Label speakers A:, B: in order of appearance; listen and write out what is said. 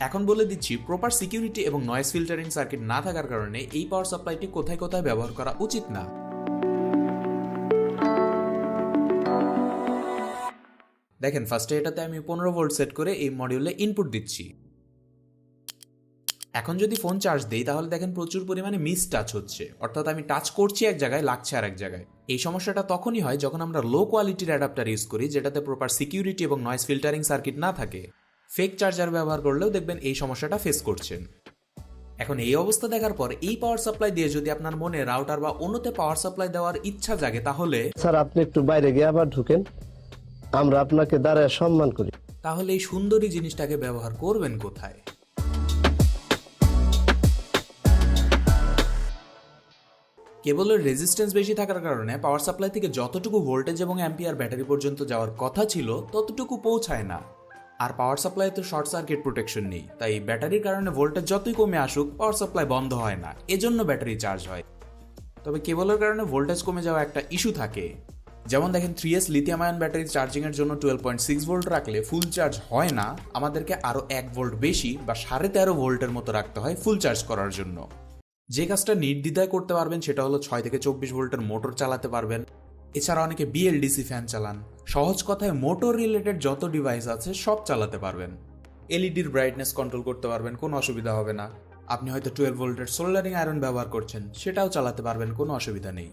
A: এখন বলে দিচ্ছি প্রপার সিকিউরিটি এবং নয়েজ ফিল্টারিং সার্কিট না থাকার কারণে এই পাওয়ার সাপ্লাইটি কোথায় কোথায় ব্যবহার করা উচিত না। দেখেন ফার্স্টে এটাতে আমি 15 ভোল্ট সেট করে এই মডিউলে ইনপুট দিচ্ছি। এখন যদি ফোন চার্জ দেই তাহলে দেখেন প্রচুর পরিমাণে মিস টাচ হচ্ছে, অর্থাৎ আমি টাচ করছি এক জায়গায়, লাগছে আর এক জায়গায়। এই সমস্যাটা তখনই হয় যখন আমরা লো কোয়ালিটির অ্যাডাপ্টার ইউজ করি, যেটাতে প্রপার সিকিউরিটি এবং নয়েজ ফিল্টারিং সার্কিট না থাকে। ফেক চার্জার ব্যবহার করলেও দেখবেন এই সমস্যাটা ফেস করছেন। এখন এই অবস্থা দেখার পর এই পাওয়ার সাপ্লাই দিয়ে যদি আপনার মনে রাউটার বা অন্যতে পাওয়ার সাপ্লাই দেওয়ার ইচ্ছা জাগে তাহলে
B: স্যার আপনি একটু বাইরে গিয়ে আবার ঢুকেন, আমরা আপনাকে দাঁড়ায় সম্মান করি।
A: তাহলে এই সুন্দরী জিনিসটাকে ব্যবহার করবেন কোথায়? কেবলের রেজিস্ট্যান্স বেশি থাকার কারণে পাওয়ার সাপ্লাই থেকে যতটুকু ভোল্টেজ এবং অ্যাম্পিয়ার ব্যাটারি পর্যন্ত যাওয়ার কথা ছিল ততটুকু পৌঁছায় না। আর পাওয়ার সাপ্লাইতে শর্ট সার্কিট প্রোটেকশন নেই, তাই ব্যাটারির কারণে ভোল্টেজ যতই কমে আসুক পাওয়ার সাপ্লাই বন্ধ হয় না, এজন্য ব্যাটারি চার্জ হয়। তবে কেবলের কারণে ভোল্টেজ কমে যাওয়া একটা ইস্যু থাকে। যেমন দেখেন 3S লিথিয়াম আয়ন ব্যাটারি চার্জিংয়ের জন্য 12.6 ভোল্ট রাখলে ফুল চার্জ হয় না, আমাদেরকে আরও 1 ভোল্ট বেশি বা 13.5 ভোল্টের মতো রাখতে হয় ফুল চার্জ করার জন্য। যে কাজটা নির্দ্বিধায় করতে পারবেন সেটা হলো 6 থেকে 24 ভোল্টের মোটর চালাতে পারবেন। এছাড়া অনেকে বিএলডিসি ফ্যান চালান। সহজ কথায় মোটর রিলেটেড যত ডিভাইস আছে সব চালাতে পারবেন। এলইডির ব্রাইটনেস কন্ট্রোল করতে পারবেন, কোনো অসুবিধা হবে না। আপনি হয়তো 12 ভোল্টের সোল্ডারিং আয়রন ব্যবহার করছেন, সেটাও চালাতে পারবেন, কোনো অসুবিধা নেই।